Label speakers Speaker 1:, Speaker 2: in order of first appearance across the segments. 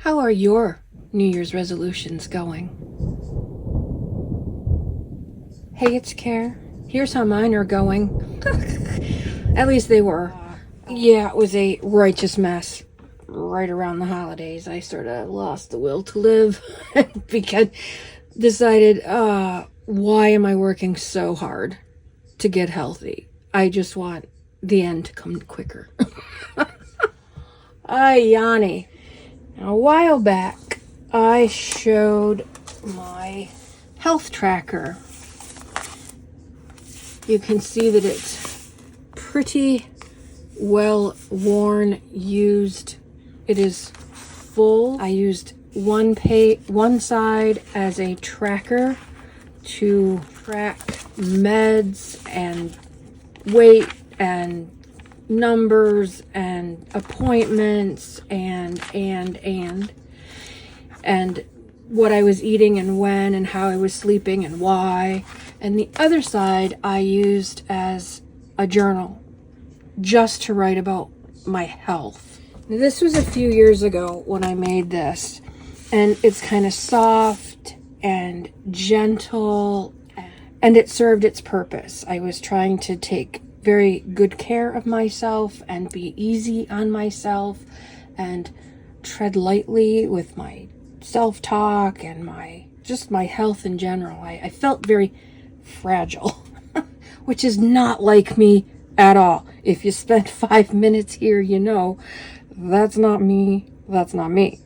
Speaker 1: How are your New Year's resolutions going? Hey, it's Care. Here's how mine are going. At least they were. Yeah, it was a righteous mess right around the holidays. I sort of lost the will to live because decided, why am I working so hard to get healthy? I just want the end to come quicker. Ay, Yanni. A while back, I showed my health tracker. You can see that it's pretty well worn, used. It is full. I used one side as a tracker to track meds and weight and numbers and appointments and what I was eating and when and how I was sleeping and why. And the other side I used as a journal just to write about my health. Now, this was a few years ago when I made this, and it's kind of soft and gentle, and it served its purpose. I was trying to take very good care of myself and be easy on myself and tread lightly with my self-talk and my health in general. I felt very fragile, which is not like me at all. If you spent 5 minutes here, you know that's not me. That's not me.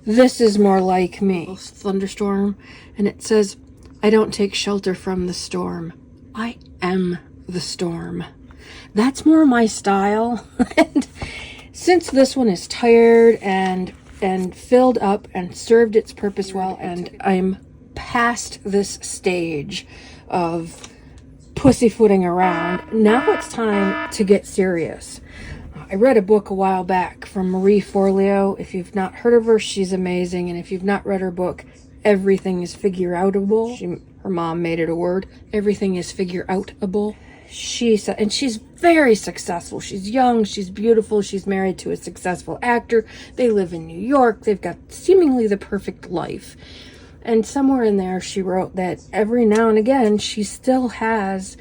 Speaker 1: This is more like me. Thunderstorm, and it says, I don't take shelter from the storm. I am the storm. That's more my style. And since this one is tired and filled up and served its purpose well, and I'm past this stage of pussyfooting around, now it's time to get serious. I read a book a while back from Marie Forleo. If you've not heard of her, she's amazing. And if you've not read her book, Everything is Figure-Outable. Her mom made it a word. Everything is figure-outable. She said, and she's very successful. She's young, she's beautiful, she's married to a successful actor. They live in New York. They've got seemingly the perfect life. And somewhere in there, she wrote that every now and again, she still has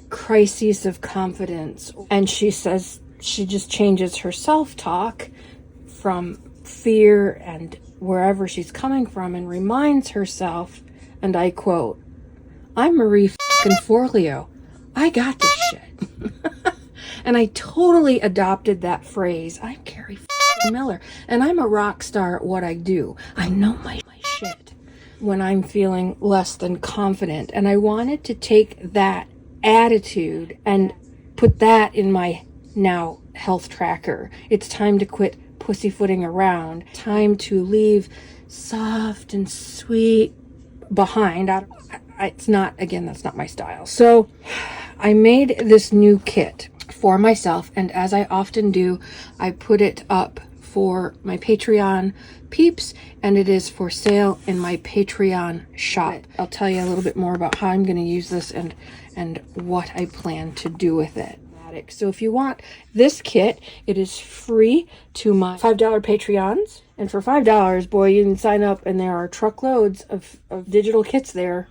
Speaker 1: crises of confidence. And she says she just changes her self-talk from fear and wherever she's coming from and reminds herself, and I quote, I'm Marie Forleo. I got this shit. And I totally adopted that phrase. I'm Carrie Miller, and I'm a rock star at what I do. I know my shit when I'm feeling less than confident. And I wanted to take that attitude and put that in my now health tracker. It's time to quit pussyfooting around. Time to leave soft and sweet behind. It's not, again, that's not my style. So I made this new kit for myself, and as I often do, I put it up for my Patreon peeps, and it is for sale in my Patreon shop. I'll tell you a little bit more about how I'm going to use this and what I plan to do with it. So if you want this kit, it is free to my $5 Patreons, and for $5, boy, you can sign up, and there are truckloads of digital kits there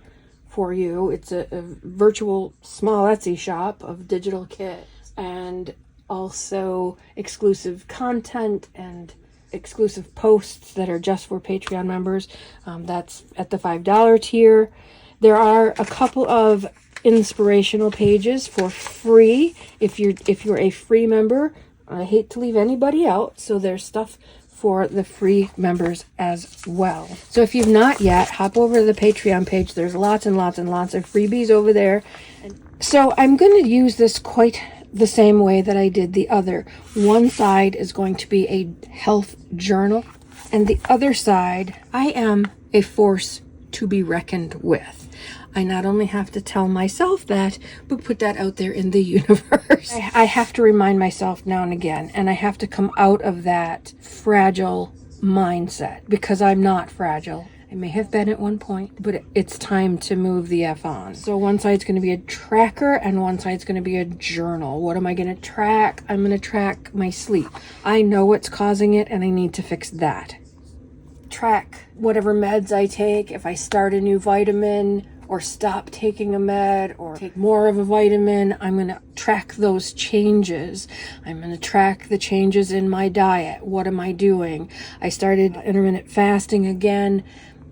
Speaker 1: for you. It's a virtual small Etsy shop of digital kits, and also exclusive content and exclusive posts that are just for Patreon members. That's at the $5 tier. There are a couple of inspirational pages for free if you're a free member. I hate to leave anybody out, so there's stuff for the free members as well. So if you've not yet, hop over to the Patreon page. There's lots and lots and lots of freebies over there. So I'm going to use this quite the same way that I did the other. One side is going to be a health journal, and the other side, I am a force to be reckoned with. I not only have to tell myself that, but put that out there in the universe. I have to remind myself now and again, and I have to come out of that fragile mindset, because I'm not fragile. I may have been at one point, but it's time to move the F on. So one side's going to be a tracker and one side's going to be a journal. What am I going to track? I'm going to track my sleep. I know what's causing it and I need to fix that. track whatever meds I take. If I start a new vitamin or stop taking a med or take more of a vitamin, I'm going to track those changes. I'm going to track the changes in my diet. What am I doing? I started intermittent fasting again.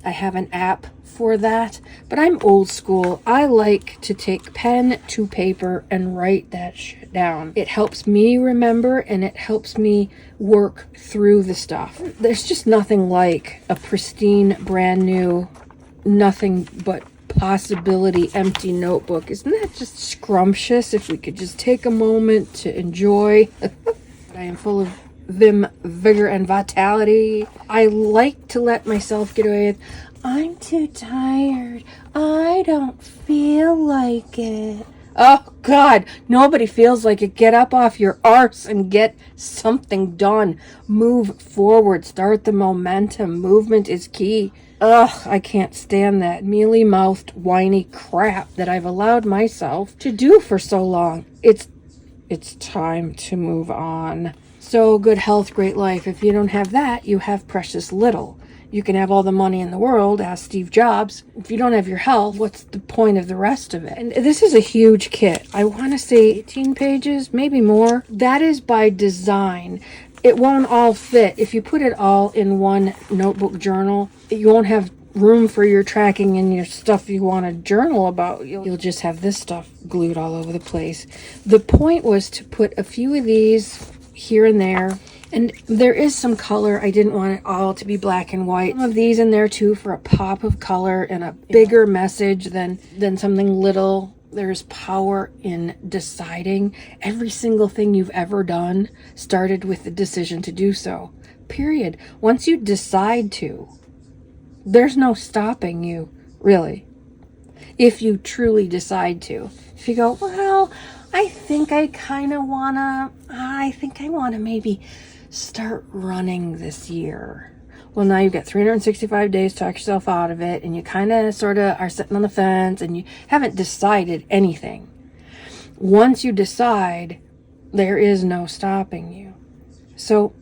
Speaker 1: I have an app for that, but I'm old school. I like to take pen to paper and write that shit down. It helps me remember and it helps me work through the stuff. There's just nothing like a pristine, brand new, nothing but possibility empty notebook. Isn't that just scrumptious? If we could just take a moment to enjoy. I am full of vim, vigor, and vitality. I like to let myself get away with, I'm too tired. I don't feel like it. Oh God, nobody feels like it. Get up off your arse and get something done. Move forward. Start the momentum. Movement is key. Ugh, I can't stand that mealy-mouthed, whiny crap that I've allowed myself to do for so long. It's time to move on. So good health, great life. If you don't have that, you have precious little. You can have all the money in the world, ask Steve Jobs. If you don't have your health, what's the point of the rest of it? And this is a huge kit. I want to say 18 pages, maybe more. That is by design. It won't all fit. If you put it all in one notebook journal, you won't have room for your tracking and your stuff you want to journal about. You'll just have this stuff glued all over the place. The point was to put a few of these here and there. And there is some color. I didn't want it all to be black and white. Some of these in there too for a pop of color and a bigger message than something little. There's power in deciding. Every single thing you've ever done started with the decision to do so. Period. Once you decide to, there's no stopping you, really. If you truly decide to. If you go, well, I think I want to maybe start running this year. Well, now you've got 365 days to talk yourself out of it, and you kind of sort of are sitting on the fence, and you haven't decided anything. Once you decide, there is no stopping you. So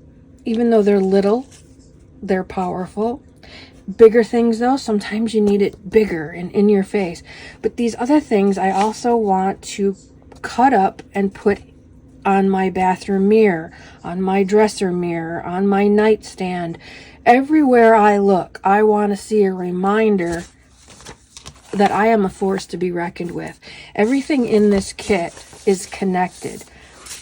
Speaker 1: even though they're little, they're powerful. Bigger things, though, sometimes you need it bigger and in your face. But these other things I also want to cut up and put on my bathroom mirror, on my dresser mirror, on my nightstand. Everywhere I look, I want to see a reminder that I am a force to be reckoned with. Everything in this kit is connected.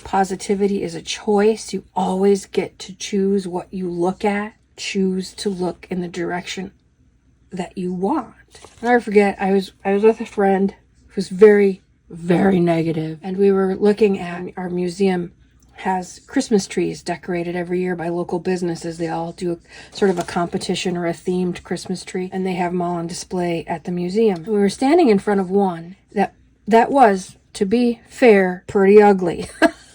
Speaker 1: Positivity is a choice. You always get to choose what you look at. Choose to look in the direction that you want. I'll never forget, I was with a friend who's very, very negative, and we were looking at our museum has Christmas trees decorated every year by local businesses. They all do sort of a competition or a themed Christmas tree, and they have them all on display at the museum. We were standing in front of one that was, to be fair, pretty ugly.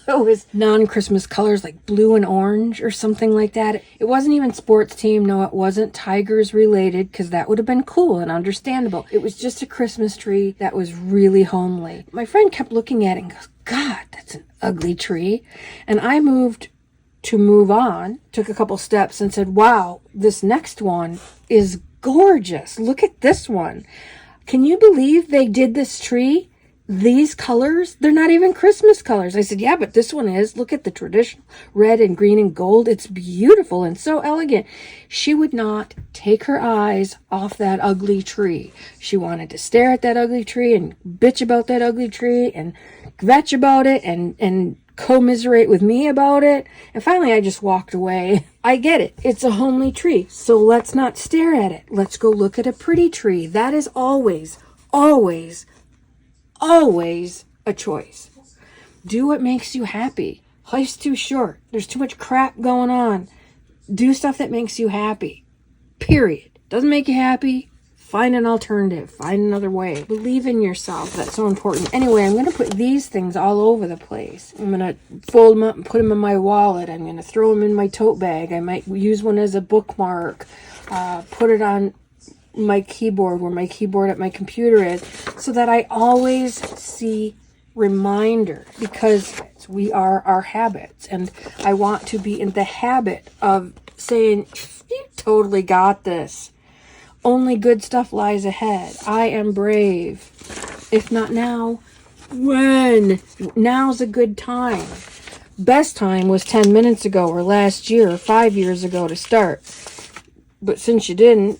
Speaker 1: It was non-Christmas colors like blue and orange or something like that. It wasn't even sports team. No, it wasn't Tigers related, because that would have been cool and understandable. It was just a Christmas tree that was really homely. My friend kept looking at it and goes, God, that's an ugly tree. And I moved on, took a couple steps and said, wow, this next one is gorgeous. Look at this one. Can you believe they did this tree? These colors, they're not even Christmas colors. I said, yeah, but this one is. Look at the traditional red and green and gold. It's beautiful and so elegant. She would not take her eyes off that ugly tree. She wanted to stare at that ugly tree and bitch about that ugly tree and kvetch about it and commiserate with me about it. And finally, I just walked away. I get it. It's a homely tree. So let's not stare at it. Let's go look at a pretty tree. That is always, always, always a choice. Do what makes you happy. Life's too short. There's too much crap going on. Do stuff that makes you happy. Period. Doesn't make you happy? Find an alternative. Find another way. Believe in yourself. That's so important. Anyway, I'm going to put these things all over the place. I'm going to fold them up and put them in my wallet. I'm going to throw them in my tote bag. I might use one as a bookmark. Put it on my keyboard, where my keyboard at my computer is, so that I always see reminders, because we are our habits, and I want to be in the habit of saying, you totally got this. Only good stuff lies ahead. I am brave. If not now, when? Now's a good time. Best time was 10 minutes ago or last year or 5 years ago to start. But since you didn't,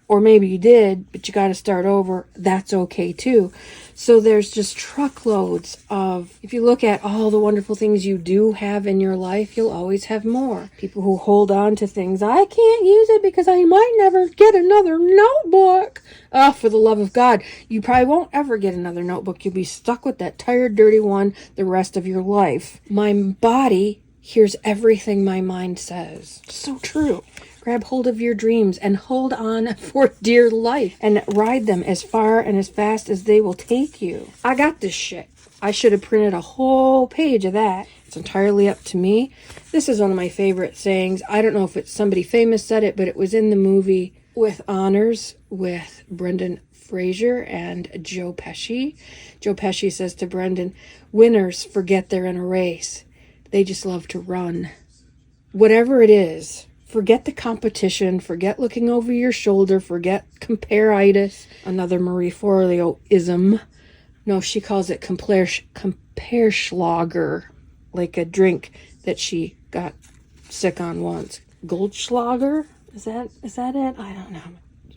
Speaker 1: or maybe you did, but you got to start over, that's okay too. So there's just truckloads of, if you look at all the wonderful things you do have in your life, you'll always have more. People who hold on to things, I can't use it because I might never get another notebook. Oh, for the love of God, you probably won't ever get another notebook. You'll be stuck with that tired, dirty one the rest of your life. My body hears everything my mind says. So true. Grab hold of your dreams and hold on for dear life and ride them as far and as fast as they will take you. I got this shit. I should have printed a whole page of that. It's entirely up to me. This is one of my favorite sayings. I don't know if it's somebody famous said it, but it was in the movie With Honors with Brendan Fraser and Joe Pesci. Joe Pesci says to Brendan, winners forget they're in a race. They just love to run. Whatever it is, forget the competition, forget looking over your shoulder, forget compare-itis, another Marie Forleo-ism. No, she calls it Compeerschlager, like a drink that she got sick on once. Goldschlager? Is that it? I don't know.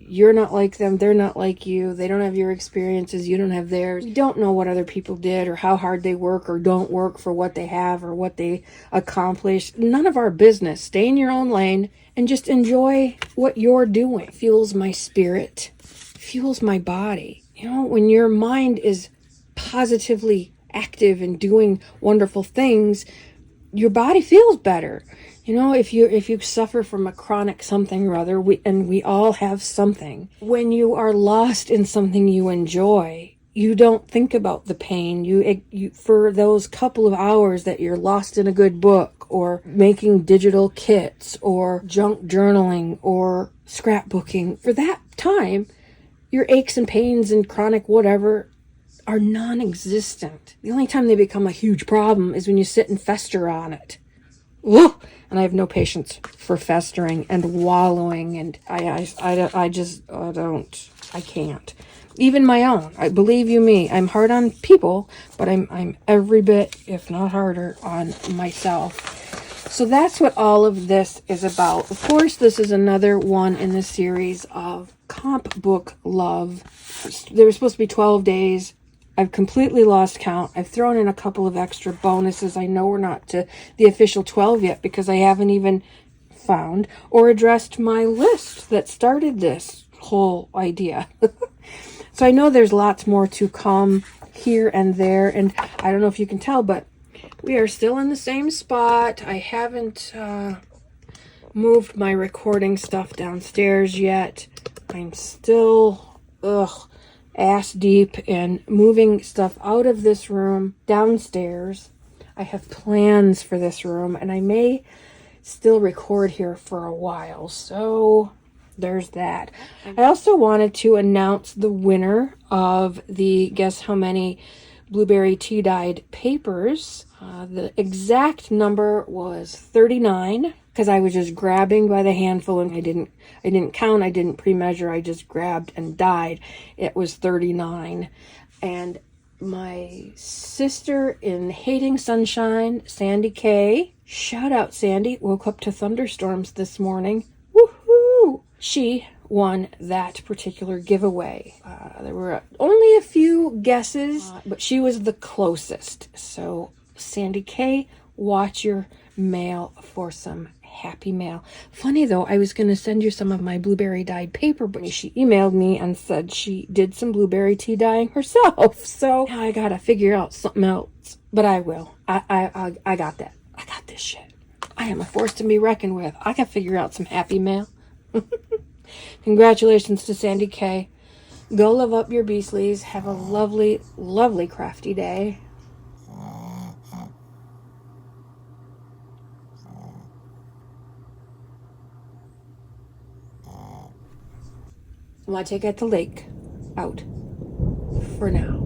Speaker 1: You're not like them. They're not like you. They don't have your experiences. You don't have theirs. You don't know what other people did or how hard they work or don't work for what they have or what they accomplished. None of our business. Stay in your own lane and just enjoy what you're doing. It fuels my spirit. It fuels my body. You know, when your mind is positively active and doing wonderful things, your body feels better. You know, if you suffer from a chronic something or other, we all have something. When you are lost in something you enjoy, you don't think about the pain. You for those couple of hours that you're lost in a good book or making digital kits or junk journaling or scrapbooking, for that time, your aches and pains and chronic whatever are non-existent. The only time they become a huge problem is when you sit and fester on it. Ugh! And I have no patience for festering and wallowing, and I can't. Even my own. I believe you me. I'm hard on people, but I'm every bit, if not harder, on myself. So that's what all of this is about. Of course, this is another one in the series of comp book love. There were supposed to be 12 days. I've completely lost count. I've thrown in a couple of extra bonuses. I know we're not to the official 12 yet because I haven't even found or addressed my list that started this whole idea. So I know there's lots more to come here and there. And I don't know if you can tell, but we are still in the same spot. I haven't moved my recording stuff downstairs yet. I'm still, ass deep in moving stuff out of this room downstairs. I have plans for this room, and I may still record here for a while, so there's that. I also wanted to announce the winner of the Guess How Many Blueberry Tea Dyed Papers. The exact number was 39, because I was just grabbing by the handful and I didn't count, I didn't pre-measure, I just grabbed and dyed. It was 39. And my sister in Hating Sunshine, Sandy K, shout out Sandy, woke up to thunderstorms this morning. Woohoo! She won that particular giveaway. There were only a few guesses, but she was the closest. So Sandy K, watch your mail for some happy mail. Funny though, I was going to send you some of my blueberry dyed paper, but she emailed me and said she did some blueberry tea dyeing herself. So now I got to figure out something else, but I will. I got that. I got this shit. I am a force to be reckoned with. I can figure out some happy mail. Congratulations to Sandy K. Go love up your beastlies. Have a lovely, lovely crafty day. My take at the lake. Out. For now.